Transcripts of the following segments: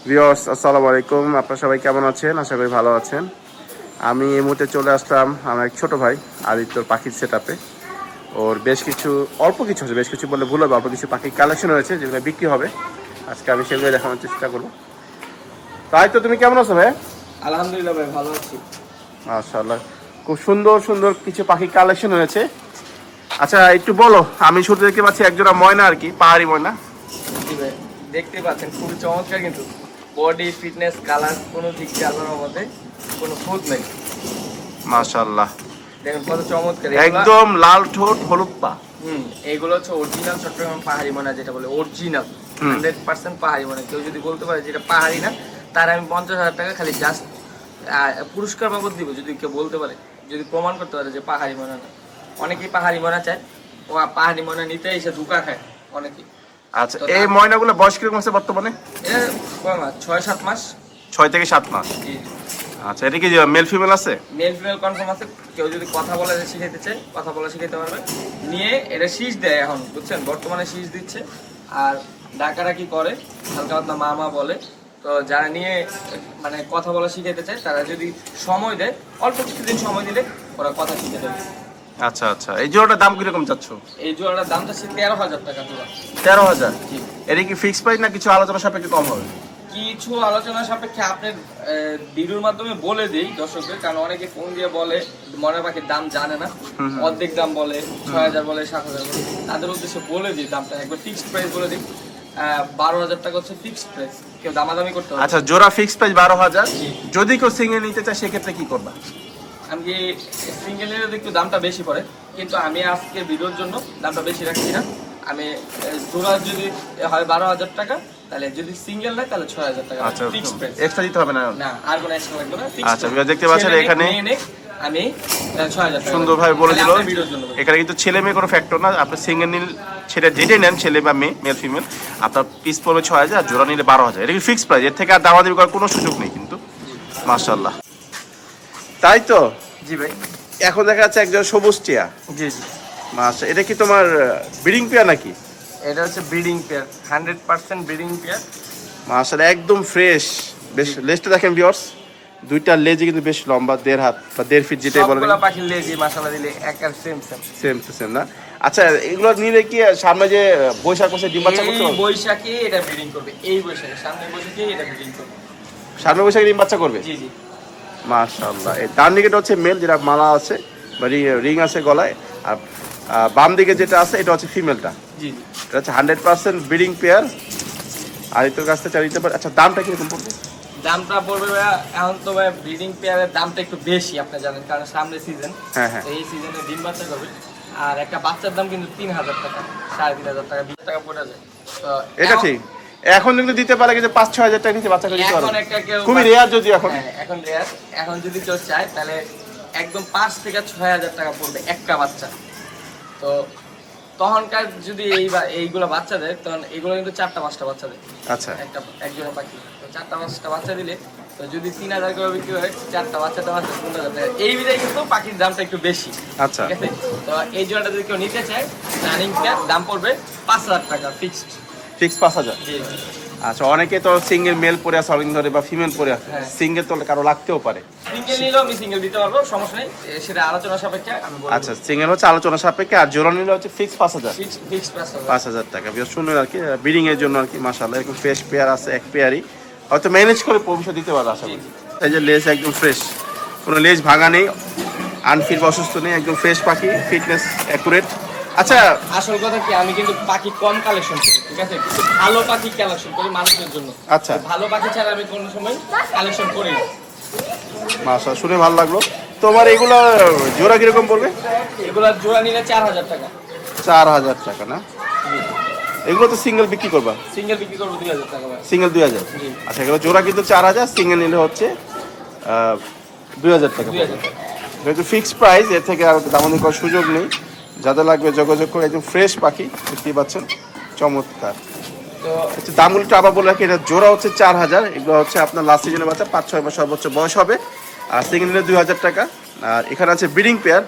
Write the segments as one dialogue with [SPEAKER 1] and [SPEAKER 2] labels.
[SPEAKER 1] Viewers আসসালামু আলাইকুম, আপনারা সবাই কেমন আছেন? আশা করি ভালো আছেন। আমি এই মুহূর্তে চলে আসলাম আমার এক ছোট ভাই আদিত্যর পাখির সেটআপে। ওর বেশ কিছু অল্প কিছু আছে, বেশ কিছু বলে ভুল হবে, অল্প কিছু পাখির কালেকশন রয়েছে যেগুলো বিক্রি হবে। আজকে আমি সেগুলো দেখানোর চেষ্টা করবো। তাই তো, তুমি কেমন আছো ভাই?
[SPEAKER 2] আলহামদুলিল্লাহ ভাই, ভালো আছি।
[SPEAKER 1] মাশাআল্লাহ, খুব সুন্দর সুন্দর কিছু পাখির কালেকশন হয়েছে। আচ্ছা একটু বলো, আমি শুরু দেখতে পাচ্ছি একজোড়া ময়না আর কি, পাহাড়ি ময়না।
[SPEAKER 2] জি ভাই, দেখতে পাচ্ছেন খুবই চমৎকার, কিন্তু বডি ফিটনেস কালার কোনো দিক দিয়ে আল্লাহর মধ্যে কোনো খুঁত নেই।
[SPEAKER 1] মাশাআল্লাহ,
[SPEAKER 2] দেখুন কত চমৎকার,
[SPEAKER 1] একদম লাল ঠোঁট হলুদ পা।
[SPEAKER 2] এইগুলো হচ্ছে অরিজিনাল চট্টগ্রাম পাহাড়ি ময়না, যেটা বলে অরিজিনাল 100% পাহাড়ি ময়না। কেউ যদি বলতে পারে যেটা পাহাড়ি না, তার আমি 50,000 টাকা খালি জাস্ট পুরস্কার বাবদ দিব, যদি কেউ বলতে পারে, যদি প্রমাণ করতে পারে যে পাহাড়ি ময়না না। অনেকেই পাহাড়ি ময়না চায়, ও পাহাড়ি ময়না নিতে এসে ধোঁকা খায় অনেকেই।
[SPEAKER 1] আচ্ছা, এই ময়নাগুলো বয়স কিরকম আছে বর্তমানে?
[SPEAKER 2] এটা কয় মাস? 6-7 মাস।
[SPEAKER 1] 6 থেকে 7 মাস।
[SPEAKER 2] জি,
[SPEAKER 1] আচ্ছা, এটা কি মেল ফিমেল আছে?
[SPEAKER 2] মেল ফিমেল কনফার্ম আছে। কেউ যদি কথা বলা শিখাইতে চায়, কথা বলা শিখাইতে পারবে। নিয়ে এটা শীষ দেয় এখন, বুঝছেন, বর্তমানে শীষ দিচ্ছে। আর ডাকাডাকি করে, হালকা পাতলা মা মা বলে। তো যারা নিয়ে মানে কথা বলা শিখাইতে চায়, তারা যদি সময় দেয়, অল্প কিছুদিন সময় দিলে ওরা কথা শিখে দেবে।
[SPEAKER 1] আচ্ছা আচ্ছা, এই জোড়াটার দাম কিরকম চাচ্ছ?
[SPEAKER 2] এই জোড়াটার দাম যাচ্ছে 13,000 টাকা জোড়া।
[SPEAKER 1] 13,000?
[SPEAKER 2] জি।
[SPEAKER 1] এটা কি ফিক্স প্রাইস না কিছু আলোচনা সাপেক্ষে কম হবে?
[SPEAKER 2] কিছু আলোচনা সাপেক্ষে আপনার ভিডিওর মাধ্যমে বলে দিই দর্শকদের, কারণ অনেকে ফোন দিয়ে বলে ময়না পাখির দাম জানে না, অর্ধেক দাম বলে, 6,000 বলে, 7,000 বলে। তাদের উদ্দেশ্যে বলে দিই দামটা, একবার ফিক্সড প্রাইস বলে দিই। 12,000 টাকা হচ্ছে ফিক্সড প্রাইস, কেউ দামাদামি করতে হবে।
[SPEAKER 1] আচ্ছা, জোড়া ফিক্স প্রাইস 12,000। যদি কেউ সিঙ্গেল নিতে চায় সেক্ষেত্রে কি করবা?
[SPEAKER 2] আমি সিঙ্গেলের একটু দামটা বেশি পড়ে, কিন্তু আমি আজকে ভিডিওর জন্য দামটা বেশি রাখছি না। আমি জোড়া যদি হয় 12,000 টাকা, তাহলে যদি সিঙ্গেল নেয় তাহলে 6,000 টাকা।
[SPEAKER 1] আচ্ছা,
[SPEAKER 2] ফিক্সড প্রাইস,
[SPEAKER 1] এক্সট্রা দিতে হবে না?
[SPEAKER 2] না আর কোনো এক্সট্রা লাগবে না।
[SPEAKER 1] আচ্ছা, দেখতে পাচ্ছেন এখানে
[SPEAKER 2] আমি 6,000 টাকা
[SPEAKER 1] সুন্দর ভাবে বলে দিল।
[SPEAKER 2] ভিডিওর জন্য
[SPEAKER 1] এখানে কিন্তু ছেলে মেয়ে কোনো ফ্যাক্টর না, আপনি সিঙ্গেল নিল সেটা যেটাই নেন, ছেলে বা মেয়ে, মেল ফিমেল, আপনার পিস পড়বে 6,000, জোড়া নিলে 12,000। এটা কি ফিক্স প্রাইস, এর থেকে আর দামাদামি করার কোনো সুযোগ নেই কিন্তু। মাশাআল্লাহ, তাই তো।
[SPEAKER 2] জি ভাই।
[SPEAKER 1] এখন দেখা যাচ্ছে একজন সবুজ টিয়া।
[SPEAKER 2] জি জি।
[SPEAKER 1] আচ্ছা, এটা কি তোমার ব্রিডিং পেয়ার নাকি?
[SPEAKER 2] এটা হচ্ছে ব্রিডিং পেয়ার, 100% ব্রিডিং পেয়ার।
[SPEAKER 1] মাশাআল্লাহ, একদম ফ্রেশ। বেশ লেজটা দেখেন ভিউয়ার্স, দুইটা লেজে কিন্তু বেশ লম্বা, 1.5 হাত বা 1.5 ফিট যেটাই বলেন।
[SPEAKER 2] সবগুলা পাখির লেজি মাশাআল্লাহ দিলে একার same same
[SPEAKER 1] same to same না? আচ্ছা, এগুলো নিলে কি সামনে যে বৈশাখ মাসে ডিম বাচ্চা করতে
[SPEAKER 2] এই
[SPEAKER 1] পারবে?
[SPEAKER 2] বৈশাখে এটা ব্রিডিং করবে, এই বৈশাখে, সামনে বৈশাখে এটা ব্রিডিং করবে।
[SPEAKER 1] সামনে বৈশাখে ডিম বাচ্চা করবে?
[SPEAKER 2] জি জি।
[SPEAKER 1] মাশাআল্লাহ, এই ডান দিকেটা হচ্ছে মেল, যেটা মালা আছে বা রিং আছে গলায়, আর বাম দিকে যেটা আছে এটা হচ্ছে ফিমেলটা।
[SPEAKER 2] জি জি।
[SPEAKER 1] এটা হচ্ছে 100% ব্রিডিং পেয়ার। আর এটার কাছ থেকে চালিয়ে নিতে পারে। আচ্ছা, দামটা কিরকম পড়বে?
[SPEAKER 2] দামটা পড়বে ভাইয়া, এখন তো ভাই ব্রিডিং পেয়ারের দামটা একটু বেশি, আপনি জানেন, কারণ সামনে সিজন।
[SPEAKER 1] হ্যাঁ হ্যাঁ।
[SPEAKER 2] এই সিজনে ডিম বাচ্চা করবে। আর একটা বাচ্চার দাম কিন্তু 3,000 টাকা, 3,500 টাকা, 20 টাকা পড়ে যায়। তো
[SPEAKER 1] এটা ঠিক। এখন কিন্তু দিতে পারে কিন্তু 5-6 হাজার টাকা নিচে বাচ্চা করে দিতে
[SPEAKER 2] এখন
[SPEAKER 1] পারবে,
[SPEAKER 2] একটা কেউ
[SPEAKER 1] খুবই রেয়ার যদি এখন।
[SPEAKER 2] হ্যাঁ, এখন রেয়ার। এখন যদি কেউ চায় তাহলে একদম 5 থেকে 6,000 টাকা পড়বে একটা বাচ্চা। তো তখনকার যদি এইগুলো বাচ্চা দেয়, তখন এগুলো কিন্তু 4টা-5টা বাচ্চা দেয়
[SPEAKER 1] আচ্ছা
[SPEAKER 2] একজনের পাখি। তো 4টা-5টা বাচ্চা দিলে, তো যদি 3,000 করে বিক্রি হয়, 4টা বাচ্চাটা মাত্র 15,000 টাকা। এই বিধায় কিন্তু পাখির দামটা একটু বেশি।
[SPEAKER 1] আচ্ছা
[SPEAKER 2] ঠিক আছে। তো এই জোড়াটা যদি কেউ নিতে চায়, রানিং পেয়ার, দাম পড়বে 5,000 টাকা ফিক্সড।
[SPEAKER 1] ফিক্স 5,000।
[SPEAKER 2] জি জি।
[SPEAKER 1] আচ্ছা, অনেকে তো সিঙ্গেল মেল পরে আছে অনেক ধরে বা ফিমেল পরে আছে,
[SPEAKER 2] হ্যাঁ।
[SPEAKER 1] সিঙ্গেল তো কারো লাগতেও পারে।
[SPEAKER 2] সিঙ্গেল নিলেও আমি সিঙ্গেল দিতে পারবো, সমস্যা নেই, সেটা আলোচনা সাপেক্ষে আমি বলবো।
[SPEAKER 1] আচ্ছা, সিঙ্গেল হচ্ছে আলোচনা সাপেক্ষে, আর জোড়া নিলে হচ্ছে ফিক্স 5,000।
[SPEAKER 2] ফিক্স
[SPEAKER 1] 5,000 টাকা। বেশ সুন্দর আর কি, ব্রিডিং এর জন্য আর কি। মাশাআল্লাহ, এরকম ফ্রেশ পেয়ার আছে, এক পেয়ারই হয়তো ম্যানেজ করে ভবিষ্যৎ দিতে পারবে আশা করি। এই যে লেজ একদম ফ্রেশ, কোনো লেজ ভাঙা নেই, আনফিট বা অসুস্থ নেই, একদম ফ্রেশ পাখি, ফিটনেস অ্যাকুরেট। আচ্ছা,
[SPEAKER 2] আসল কথা কি, আমি কিন্তু পাখি কম কালেকশন করি, ঠিক আছে, কিন্তু ভালো পাখি কালেকশন করি মানুষের জন্য।
[SPEAKER 1] আচ্ছা।
[SPEAKER 2] ভালো পাখি ছাড়া আমি কোনো সময় কালেকশন করি না।
[SPEAKER 1] মাশাআল্লাহ, শুনে ভালো লাগলো। তোমার এগুলো জোড়া কিরকম পড়বে?
[SPEAKER 2] এগুলা জোড়া নিলে 4,000 টাকা।
[SPEAKER 1] 4,000 টাকা না? এগুলো তো সিঙ্গেল বিক্রি করবা?
[SPEAKER 2] সিঙ্গেল বিক্রি করবো 2,000 টাকা ভাই।
[SPEAKER 1] সিঙ্গেল 2,000?
[SPEAKER 2] জি।
[SPEAKER 1] আচ্ছা, এগুলো জোড়া কিন্তু 4,000, সিঙ্গেল নিলে হচ্ছে 2,000 টাকা।
[SPEAKER 2] 2,000 টাকা।
[SPEAKER 1] যেহেতু ফিক্সড প্রাইস, এর থেকে আর দামাদামি করার সুযোগ নেই। যাদের লাগবে যোগাযোগ করে, একদম ফ্রেশ পাখি, দেখতেই পাচ্ছেন, চমৎকার।
[SPEAKER 2] তো
[SPEAKER 1] হচ্ছে দামগুলো একটু আবার বলে রাখি, এটা জোড়া হচ্ছে 4,000, এগুলো হচ্ছে আপনার লাস্ট সিজনের বাচ্চা, 5-6 মাস সর্বোচ্চ বয়স হবে। আর সিঙ্গেল নিলে 2,000 টাকা। আর এখানে আছে ব্রিডিং পেয়ার,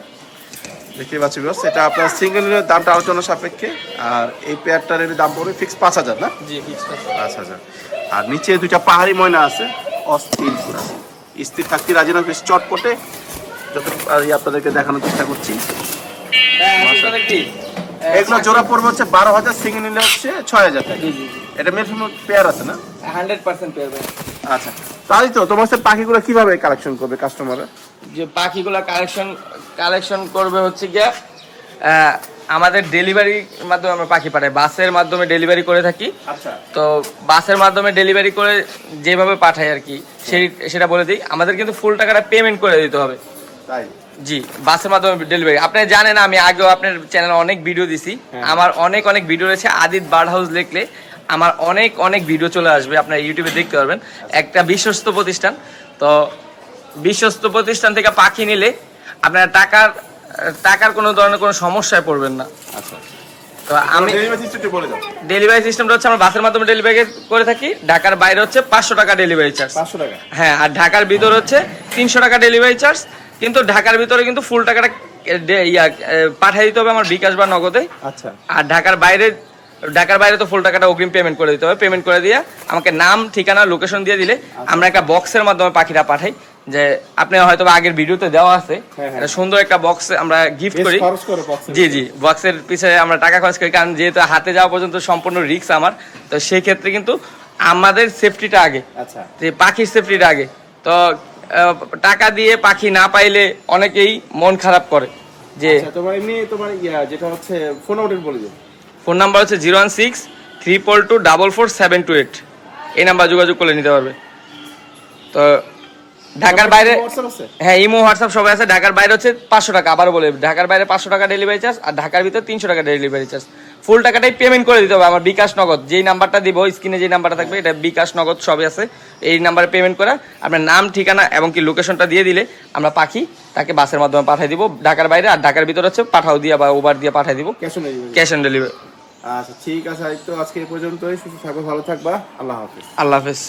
[SPEAKER 1] দেখতে পাচ্ছি বিকজ এটা আপনার সিঙ্গেল নিলে দামটা আলোচনা সাপেক্ষে। আর এই পেয়ারটার দাম পড়বে ফিক্স 5,000 না?
[SPEAKER 2] জি, ফিক্স
[SPEAKER 1] 5,000। আর নিচে দুইটা পাহাড়ি ময়না আছে, অস্থির পুরা স্থির থাকতে রাজি না, বেশ চটপটে। যতটুকু পারি আপনাদেরকে দেখানোর চেষ্টা করছি। এগুলো জোড়া পড়বে হচ্ছে 12,000, সিঙ্গেল নিলে হচ্ছে 6,000 টাকা। এটা মেল ফিমেল পেয়ার আছে না?
[SPEAKER 2] 100% পেয়ার ভাই।
[SPEAKER 1] আচ্ছা, তাই তো তোমার সাথে পাখিগুলো কিভাবে কালেকশন করবে কাস্টমাররা?
[SPEAKER 2] যে পাখিগুলো কালেকশন করবে হচ্ছে গিয়া আমাদের ডেলিভারির মাধ্যমে আমরা পাখি পাঠাই, বাসের মাধ্যমে ডেলিভারি করে থাকি।
[SPEAKER 1] আচ্ছা,
[SPEAKER 2] তো বাসের মাধ্যমে ডেলিভারি করে যেভাবে পাঠাই আর কি, সেটা বলে দিই। আমাদের কিন্তু ফুল টাকাটা পেমেন্ট করে দিতে হবে।
[SPEAKER 1] তাই?
[SPEAKER 2] জি, বাসের মাধ্যমে ডেলিভারি। আপনি জানেন আমি আগেও আপনার চ্যানেলে অনেক ভিডিও দিছি। আমার অনেক ভিডিও রয়েছে। আদিত বার্ড হাউস লিখলে আমার অনেক ভিডিও চলে আসবে, আপনার ইউটিউবে দেখতে পারবেন। একটা বিশ্বস্ত প্রতিষ্ঠান। তো বিশ্বস্ত প্রতিষ্ঠান থেকে পাখি নিলে আপনার টাকার কোনো ধরনের কোনো সমস্যায় পড়বেন না।
[SPEAKER 1] আচ্ছা,
[SPEAKER 2] তো আমি
[SPEAKER 1] ডেলিভারি সিস্টেমটা বলে দাও।
[SPEAKER 2] ডেলিভারি সিস্টেমটা হচ্ছে আমরা বাসের মাধ্যমে ডেলিভারি করে থাকি। ঢাকার বাইরে হচ্ছে 500 টাকা ডেলিভারি চার্জ।
[SPEAKER 1] 500 টাকা?
[SPEAKER 2] হ্যাঁ, আর ঢাকার ভিতরে হচ্ছে 300 টাকা ডেলিভারি চার্জ। কিন্তু ঢাকার ভিতরে কিন্তু ফুল টাকাটা পাঠিয়ে দিতে হবে আমার বিকাশ বা নগদে।
[SPEAKER 1] আচ্ছা,
[SPEAKER 2] আর ঢাকার বাইরে তো ফুল টাকাটা অগ্রিম পেমেন্ট করে দিতে হবে। পেমেন্ট করে দিয়ে আমাকে নাম, ঠিকানা, লোকেশন দিয়ে দিলে আমরা একটা বক্সের মাধ্যমে পাখিটা পাঠাই। যে আপনি হয়তো আগের ভিডিওতে দেওয়া আছে, একটা সুন্দর একটা বক্স আমরা গিফট করি। জি, বক্সের পিছনে আমরা টাকা খরচ করি, কারণ যেহেতু হাতে যাওয়া পর্যন্ত সম্পূর্ণ রিস্ক আমার। তো সেই ক্ষেত্রে কিন্তু আমাদের সেফটিটা আগে,
[SPEAKER 1] আচ্ছা,
[SPEAKER 2] যে পাখির সেফটিটা আগে। তো টাকা দিয়ে পাখি না পাইলে অনেকেই মন খারাপ করে। যে
[SPEAKER 1] তোমার এমনি তোমার যেটা হচ্ছে ফোন নাম্বার বলে দিও।
[SPEAKER 2] ফোন নাম্বার হচ্ছে 016-342-44728। এই নাম্বার যোগাযোগ করলে নিতে পারবে। তো ঢাকার বাইরে, হ্যাঁ, ইমো, হোয়াটসঅ্যাপ সবাই আছে। ঢাকার বাইরে হচ্ছে 500 টাকা, আবার বলে ঢাকার বাইরে 500 টাকা ডেলিভারি চার্জ, আর ঢাকার ভিতরে 300 টাকা ডেলিভারি চার্জ। ফুল টাকাটাই পেমেন্ট করে দিতে হবে আমার বিকাশ নগদ। যেই নাম্বারটা দিব স্ক্রিনে, যে নাম্বারটা থাকবে, এটা বিকাশ নগদ সবই আছে। এই নাম্বারে পেমেন্ট করে আপনার নাম, ঠিকানা এবং কি লোকেশনটা দিয়ে দিলে আমরা পাখি তাকে বাসের মাধ্যমে পাঠিয়ে দিব ঢাকার বাইরে। আর ঢাকার ভিতরে হচ্ছে পাঠাও দিয়া বা ওভার দিয়ে পাঠিয়ে দিব, ক্যাশ অন ডেলিভারি।
[SPEAKER 1] আচ্ছা, ঠিক আছে। তো আজকে এই পর্যন্তই। সুস্থ থাকো, ভালো থাকবা। আল্লাহ হাফেজ।
[SPEAKER 2] আল্লাহ হাফেজ।